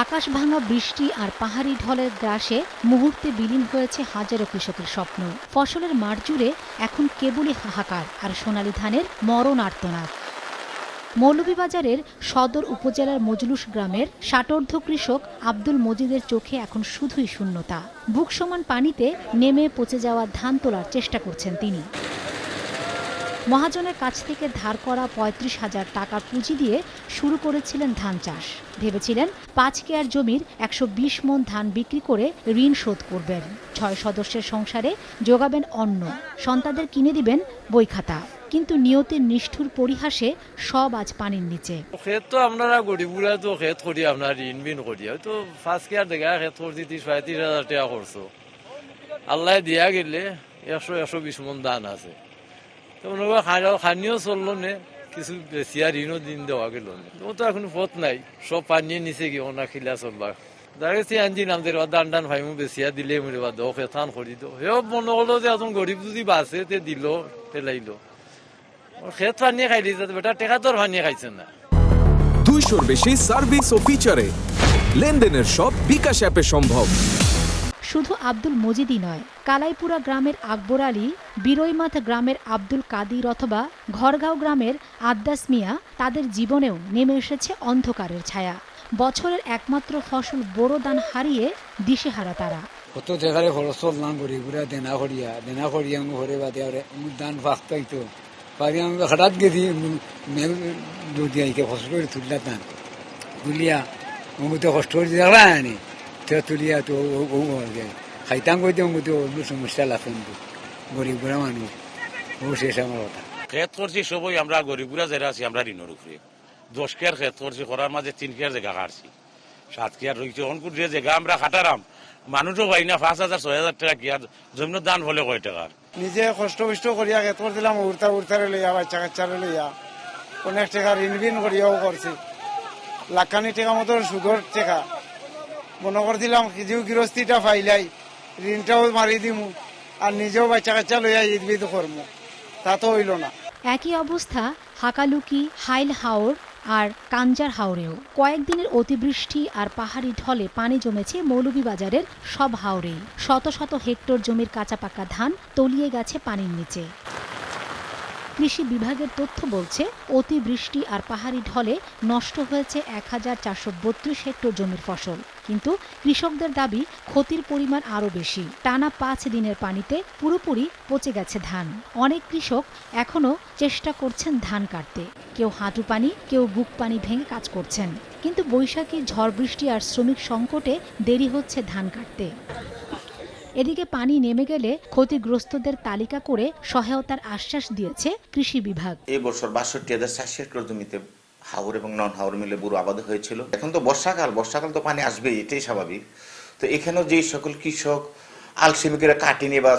আকাশ ভাঙা বৃষ্টি আর পাহাড়ি ঢলের গ্রাসে মুহূর্তে বিলীন হয়েছে হাজারো কৃষকের স্বপ্ন। ফসলের মাঠ জুড়ে এখন কেবলই হাহাকার আর সোনালী ধানের মরণ আর্তনাদ। মৌলভীবাজারের সদর উপজেলার মজলুস গ্রামের ষাটোর্ধ্ব কৃষক আব্দুল মজিদের চোখে এখন শুধুই শূন্যতা। বুক সমান পানিতে নেমে পচে যাওয়া ধান তোলার চেষ্টা করছেন তিনি। মহাজনের কাছ থেকে ধার করা ৩৫,০০০ টাকার পুঁজি দিয়ে শুরু করেছিলেন ধান চাষ। ভেবেছিলেন ৫ কেয়ার জমির ১২০ মণ ধান বিক্রি করে ঋণ শোধ করবেন, ৬ সদস্যের সংসারে যোগাবেন অন্ন, সন্তানদের কিনে দিবেন বই খাতা। কিন্তু নিয়তির নিষ্ঠুর পরিহাসে সব আজ পানির নিচে। ক্ষেত তো আমরা গরিবুরা তো ক্ষেত করি, আপনার ঋণ বিন করি, হয়তো ৫ কেয়ার দেখা ক্ষেত করছি ৩৫,০০০ টাকা করছো, আল্লাহ দিয়া গেলে ১২০ মণ ধান আছে। খানিও চললো নে, কিছু বেশি আর ঋণও দিন দেওয়া গেল না। ও তো এখন পথ নাই, সব পানিয়ে নিচে গিয়ে ওনা খিলা চলবা দাঁড়িয়েছি আনছি নামদের দান টান ভাইমু বেশিয়া দিলে মরে বা দো খেতান করি তো সেও মনে করলো যে এখন গরিব যদি বাঁচে তে দিল পেলাইলো, খেত পানিয়ে খাই দিয়েছে বেটা, টেকা তোর পানিয়ে খাইছে না। 200-র বেশি সার্ভিস ও ফিচারে লেনদেনের সব বিকাশ অ্যাপে সম্ভব। শুধু আব্দুল মজিদই নয়, কালাইপুরা গ্রামের আকবর আলী, বিরইমাথ গ্রামের আব্দুল কাদির অথবা ঘরগাঁও গ্রামের আদ্দাস মিয়া, তাদের জীবনেও নেমে এসেছে অন্ধকারের ছায়া। বছরের একমাত্র ফসল বোরো ধান হারিয়ে দিশেহারা তারা। কত জায়গায় খরচ চললাম গরিবরা দেনা করিয়া ঘরে বাদে ধান ফাঁকতাইতো পারি আমি হঠাৎ গেছি মেল যদি আইকে ফসল করে তুললা ধান তুলিয়া অঙ্গুতে কষ্ট করে দেখলা আনি তুলিয়া তো খাইতাম কইতে অঙ্গুতে অন্য সমস্যা লাগেন গরিবরা মানুষ ও শেষ আমার কথা। খেত করছি সবই আমরা গরিবরা যারা আছি আমরা ঋণের উপরে 10 কেয়ার খেত করছি, করার মাঝে 3 কেয়ার জায়গা কাটছি, 7 কেয়ার রয়েছে অনকুর যে জায়গা আমরা খাটারাম মানুষও পাই না 5,000 6,000 টাকা কেয়ার জমির দান হলে কয় টাকার। নিজে কষ্ট করিয়া খেত করছিলাম, উড়তারে লইয়া বাচ্চা কাচ্চারে লইয়া অনেক টাকা ঋণ বিন করিয়াও করছি, লাখানি টাকা মতো সুদর টাকা মনে করছিলাম কিছু গৃহস্থিটা পাইলাই ঋণটাও মারি দিমু আর নিজেও বাচ্চা কাচ্চা লইয়া ঈদ করবো, তা তো হইল না। একই অবস্থা হাকালুকি, হাইল হাওর আর কাঞ্জার হাওরেও। কয়েকদিনের অতিবৃষ্টি আর পাহাড়ি ঢলে পানি জমেছে মৌলভীবাজারের সব হাওরেই। শত শত হেক্টর জমির কাঁচা পাকা ধান তলিয়ে গেছে পানির নিচে। কৃষি বিভাগের তথ্য বলছে, অতিবৃষ্টি আর পাহাড়ি ঢলে নষ্ট হয়েছে ১,৪৩২ হেক্টর জমির ফসল। কিন্তু কৃষকদের দাবি ক্ষতির পরিমাণ আরও বেশি। টানা ৫ দিনের পানিতে পুরোপুরি পচে গেছে ধান। অনেক কৃষক এখনও চেষ্টা করছেন ধান কাটতে, কেউ হাঁটু পানি, কেউ বুক পানি ভেঙে কাজ করছেন। কিন্তু বৈশাখী ঝড় বৃষ্টি আর শ্রমিক সংকটে দেরি হচ্ছে ধান কাটতে। এদিকে পানি নেমে গেলে ক্ষতিগ্রস্তদের তালিকা করে সহায়তার আশ্বাস দিয়েছে কৃষি বিভাগ। এই বছর ৬২,৪০০ হেক্টর জমিতে হাওর এবং নন হাওর মিলে বুড়ো আবাদ হয়েছিল। এখন তো বর্ষাকাল তো পানি আসবেই, এটাই স্বাভাবিক। তো এখানেও যে সকল কৃষক আলসেমিকেরা কাটেনি বা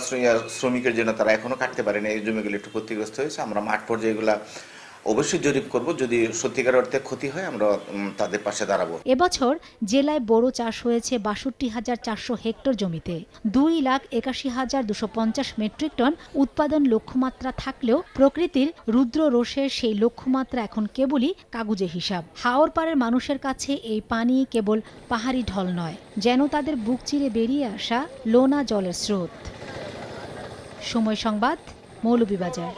শ্রমিকের জন্য তারা এখনো কাটতে পারেনি, এই জমিগুলো একটু ক্ষতিগ্রস্ত হয়েছে। আমরা মাঠ পর্যায়ে এগুলা অবশ্যই জরিপ করব, যদি সত্যিকার অর্থে ক্ষতি হয় আমরা তাদের পাশে দাঁড়াবো। এবছর জেলায় বোরো চাষ হয়েছে ৬২,৪০০ হেক্টর জমিতে। ২,৮১,২৫০ মেট্রিক টন উৎপাদন লক্ষ্যমাত্রা থাকলেও প্রকৃতির রুদ্র রোষের সেই লক্ষ্যমাত্রা এখন কেবলই কাগুজে হিসাব। হাওর পাড়ের মানুষের কাছে এই পানি কেবল পাহাড়ি ঢল নয়, যেন তাদের বুক চিরে বেরিয়ে আসা লোনা জলের স্রোত। সময় সংবাদ, মৌলভীবাজার।